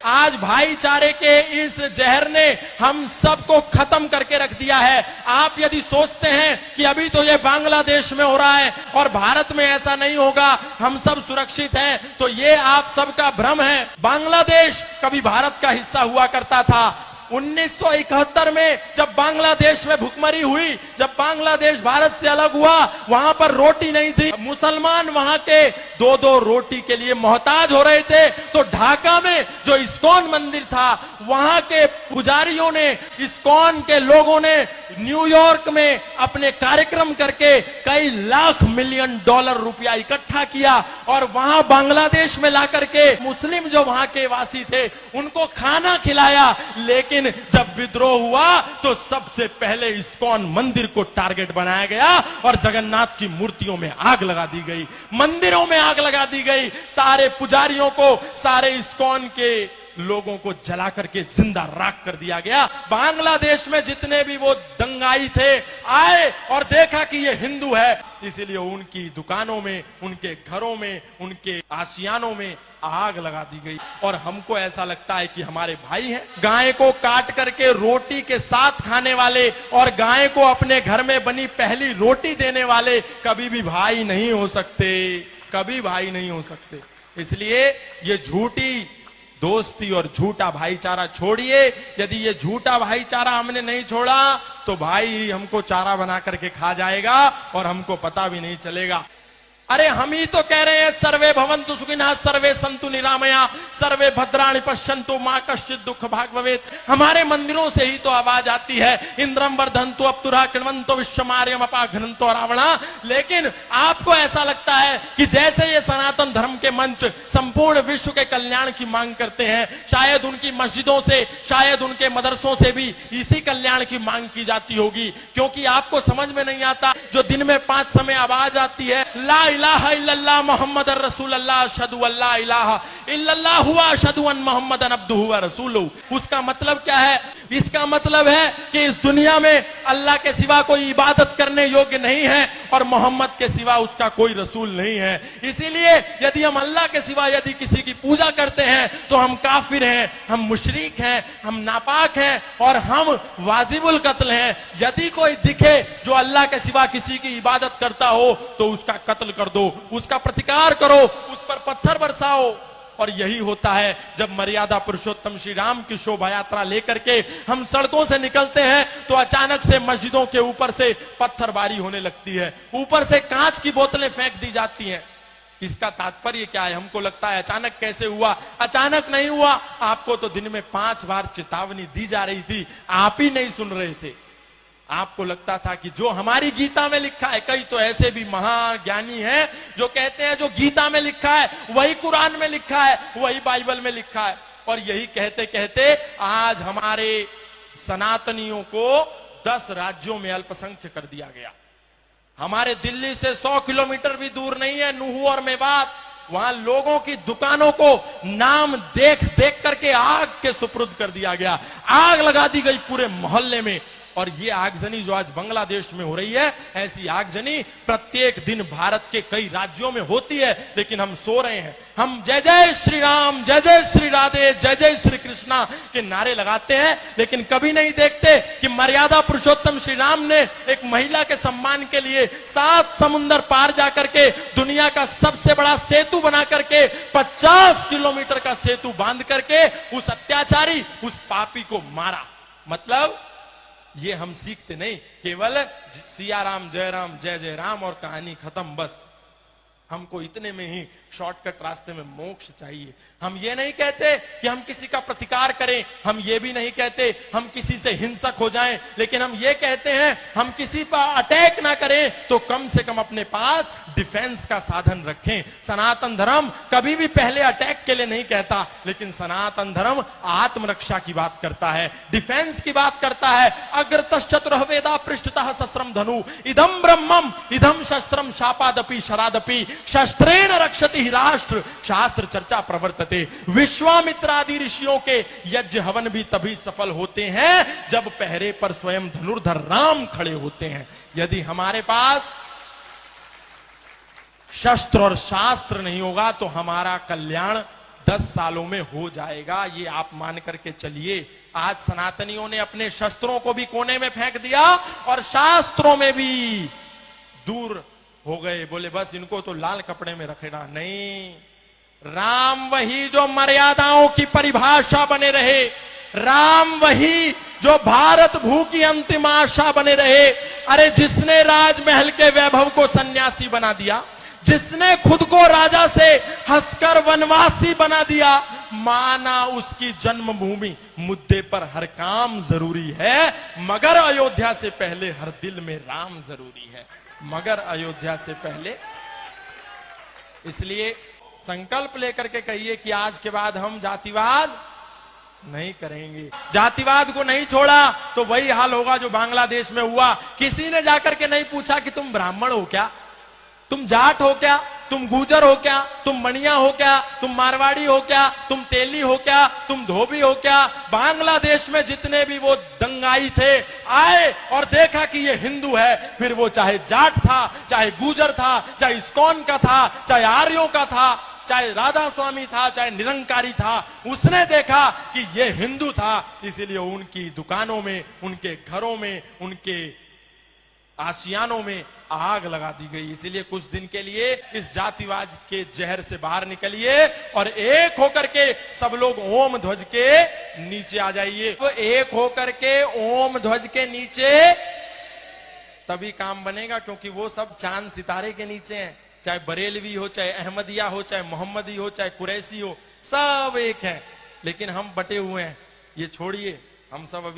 आज भाईचारे के इस जहर ने हम सबको खत्म करके रख दिया है। आप यदि सोचते हैं कि अभी तो ये बांग्लादेश में हो रहा है और भारत में ऐसा नहीं होगा, हम सब सुरक्षित हैं, तो ये आप सबका भ्रम है। बांग्लादेश कभी भारत का हिस्सा हुआ करता था। 1971 में जब बांग्लादेश में भुखमरी हुई, जब बांग्लादेश भारत से अलग हुआ, वहां पर रोटी नहीं थी। मुसलमान वहां के दो दो रोटी के लिए मोहताज हो रहे थे। तो ढाका में जो इस्कॉन मंदिर था, वहां के पुजारियों ने, इस्कॉन के लोगों ने न्यूयॉर्क में अपने कार्यक्रम करके कई लाख मिलियन डॉलर रुपया इकट्ठा किया और वहां बांग्लादेश में लाकर के मुस्लिम जो वहां के वासी थे उनको खाना खिलाया। लेकिन जब विद्रोह हुआ तो सबसे पहले इस्कॉन मंदिर को टारगेट बनाया गया और जगन्नाथ की मूर्तियों में आग लगा दी गई, मंदिरों में आग लगा दी गई, सारे पुजारियों को, सारे इस्कॉन के लोगों को जला करके जिंदा राख कर दिया गया। बांग्लादेश में जितने भी वो दंगाई थे आए और देखा कि ये हिंदू है, इसीलिए उनकी दुकानों में, उनके घरों में, उनके आशियानों में आग लगा दी गई। और हमको ऐसा लगता है कि हमारे भाई हैं। गाय को काट करके रोटी के साथ खाने वाले और गाय को अपने घर में बनी पहली रोटी देने वाले कभी भी भाई नहीं हो सकते, कभी भाई नहीं हो सकते। इसलिए ये झूठी दोस्ती और झूठा भाईचारा छोड़िए। यदि ये झूठा भाईचारा हमने नहीं छोड़ा तो भाई हमको चारा बना करके खा जाएगा और हमको पता भी नहीं चलेगा। अरे हम ही तो कह रहे हैं सर्वे भवन्तु सुखिनः, सर्वे सन्तु निरामया, सर्वे भद्राणि पश्यन्तु मा कश्चित् दुःख भाग् भवेत्। हमारे मंदिरों से ही तो आवाज आती है, इंद्रम वर्धन्तु अप्तुरः कृण्वन्तो विश्वमार्यम् अपाघ्नन्तो रावणा। लेकिन आपको ऐसा लगता है कि जैसे ये सनातन धर्म के मंच संपूर्ण विश्व के कल्याण की मांग करते हैं, शायद उनकी मस्जिदों से, शायद उनके मदरसों से भी इसी कल्याण की मांग की जाती होगी। क्योंकि आपको समझ में नहीं आता, जो दिन में 5 समय आवाज आती है, ला इलाहा इल्लल्लाह मुहम्मद रसूलुल्लाह अशहदु अल्ला इलाहा इल्लल्लाह हुवा अशहदु अन मुहम्मदन अब्दुहु व रसूलुहु। उसका मतलब क्या है? इसका मतलब है कि इस दुनिया में अल्लाह के सिवा कोई इबादत करने योग्य नहीं है और मोहम्मद के सिवा उसका कोई रसूल नहीं है। इसीलिए यदि हम अल्लाह के सिवा यदि किसी की पूजा करते हैं तो हम काफिर हैं, हम मुशरिक हैं, हम नापाक हैं और हम वाजिबुल कत्ल हैं। यदि कोई दिखे जो अल्लाह के सिवा किसी की इबादत करता हो तो उसका कत्ल कर दो, उसका प्रतिकार करो, उस पर पत्थर बरसाओ। और यही होता है जब मर्यादा पुरुषोत्तम श्री राम की शोभा यात्रा लेकर के हम सड़कों से निकलते हैं तो अचानक से मस्जिदों के ऊपर से पत्थरबारी होने लगती है, ऊपर से कांच की बोतलें फेंक दी जाती हैं। इसका तात्पर्य क्या है? हमको लगता है अचानक कैसे हुआ? अचानक नहीं हुआ, आपको तो दिन में 5 बार चेतावनी दी जा रही थी, आप ही नहीं सुन रहे थे। आपको लगता था कि जो हमारी गीता में लिखा है, कई तो ऐसे भी महाज्ञानी हैं जो कहते हैं जो गीता में लिखा है वही कुरान में लिखा है, वही बाइबल में लिखा है। और यही कहते कहते आज हमारे सनातनियों को 10 राज्यों में अल्पसंख्य कर दिया गया। हमारे दिल्ली से 100 किलोमीटर भी दूर नहीं है नूह और मेवात, वहां लोगों की दुकानों को नाम देख देख करके आग के सुपुर्द कर दिया गया, आग लगा दी गई पूरे मोहल्ले में। और ये आगजनी जो आज बांग्लादेश में हो रही है, ऐसी आगजनी प्रत्येक दिन भारत के कई राज्यों में होती है, लेकिन हम सो रहे हैं। हम जय जय श्री राम, जय जय श्री राधे, जय जय श्री कृष्णा के नारे लगाते हैं, लेकिन कभी नहीं देखते कि मर्यादा पुरुषोत्तम श्री राम ने एक महिला के सम्मान के लिए 7 समुंदर पार जाकर के दुनिया का सबसे बड़ा सेतु बना करके 50 किलोमीटर का सेतु बांध करके उस अत्याचारी, उस पापी को मारा। मतलब ये हम सीखते नहीं, केवल सिया राम जय राम जय जय राम और कहानी खत्म, बस। हमको इतने में ही शॉर्टकट रास्ते में मोक्ष चाहिए। हम ये नहीं कहते कि हम किसी का प्रतिकार करें, हम ये भी नहीं कहते हम किसी से हिंसक हो जाएं, लेकिन हम ये कहते हैं हम किसी पर अटैक ना करें तो कम से कम अपने पास डिफेंस का साधन रखें। सनातन धर्म कभी भी पहले अटैक के लिए नहीं कहता, लेकिन सनातन धर्म आत्मरक्षा की बात करता है, डिफेंस की बात करता है। अग्रतश्चतुरः वेदा पृष्ठतः सहस्रम धनु इदम ब्रह्मम इदम शस्त्रम शापादपि शरादपि शस्त्रेण रक्षति ही राष्ट्र शास्त्र चर्चा प्रवर्तते। विश्वामित्रादि ऋषियों के यज्ञ हवन भी तभी सफल होते हैं जब पहरे पर स्वयं धनुर्धर राम खड़े होते हैं। यदि हमारे पास शस्त्र और शास्त्र नहीं होगा तो हमारा कल्याण 10 सालों में हो जाएगा, ये आप मान करके चलिए। आज सनातनियों ने अपने शस्त्रों को भी कोने में फेंक दिया और शास्त्रों में भी दूर हो गए। बोले बस इनको तो लाल कपड़े में रखेना नहीं। राम वही जो मर्यादाओं की परिभाषा बने रहे, राम वही जो भारत भू की अंतिम आशा बने रहे। अरे जिसने राजमहल के वैभव को सन्यासी बना दिया, जिसने खुद को राजा से हंसकर वनवासी बना दिया, माना उसकी जन्मभूमि मुद्दे पर हर काम जरूरी है, मगर अयोध्या से पहले हर दिल में राम जरूरी है, मगर अयोध्या से पहले। इसलिए संकल्प लेकर के कहिए कि आज के बाद हम जातिवाद नहीं करेंगे। जातिवाद को नहीं छोड़ा तो वही हाल होगा जो बांग्लादेश में हुआ। किसी ने जाकर के नहीं पूछा कि तुम ब्राह्मण हो क्या, तुम जाट हो क्या, तुम गुजर हो क्या, तुम मणिया हो क्या, तुम मारवाड़ी हो क्या, तुम तेली हो क्या, तुम धोबी हो क्या। बांग्लादेश में जितने भी वो दंगाई थे आए और देखा कि ये हिंदू है, फिर वो चाहे जाट था, चाहे गुजर था, चाहे इस्कॉन का था, चाहे आर्यों का था, चाहे राधा स्वामी था, चाहे निरंकारी था, उसने देखा कि ये हिंदू था। इसीलिए उनकी दुकानों में, उनके घरों में, उनके आशियानों में आग लगा दी गई। इसीलिए कुछ दिन के लिए इस जातिवाद के जहर से बाहर निकलिए और एक होकर के सब लोग ओम ध्वज के नीचे आ जाइए। तो एक होकर के ओम ध्वज के नीचे तभी काम बनेगा, क्योंकि वो सब चांद सितारे के नीचे हैं। चाहे बरेलवी हो, चाहे अहमदिया हो, चाहे मोहम्मदी हो, चाहे कुरैशी हो, सब एक है, लेकिन हम बटे हुए हैं। ये छोड़िए, हम सब अभी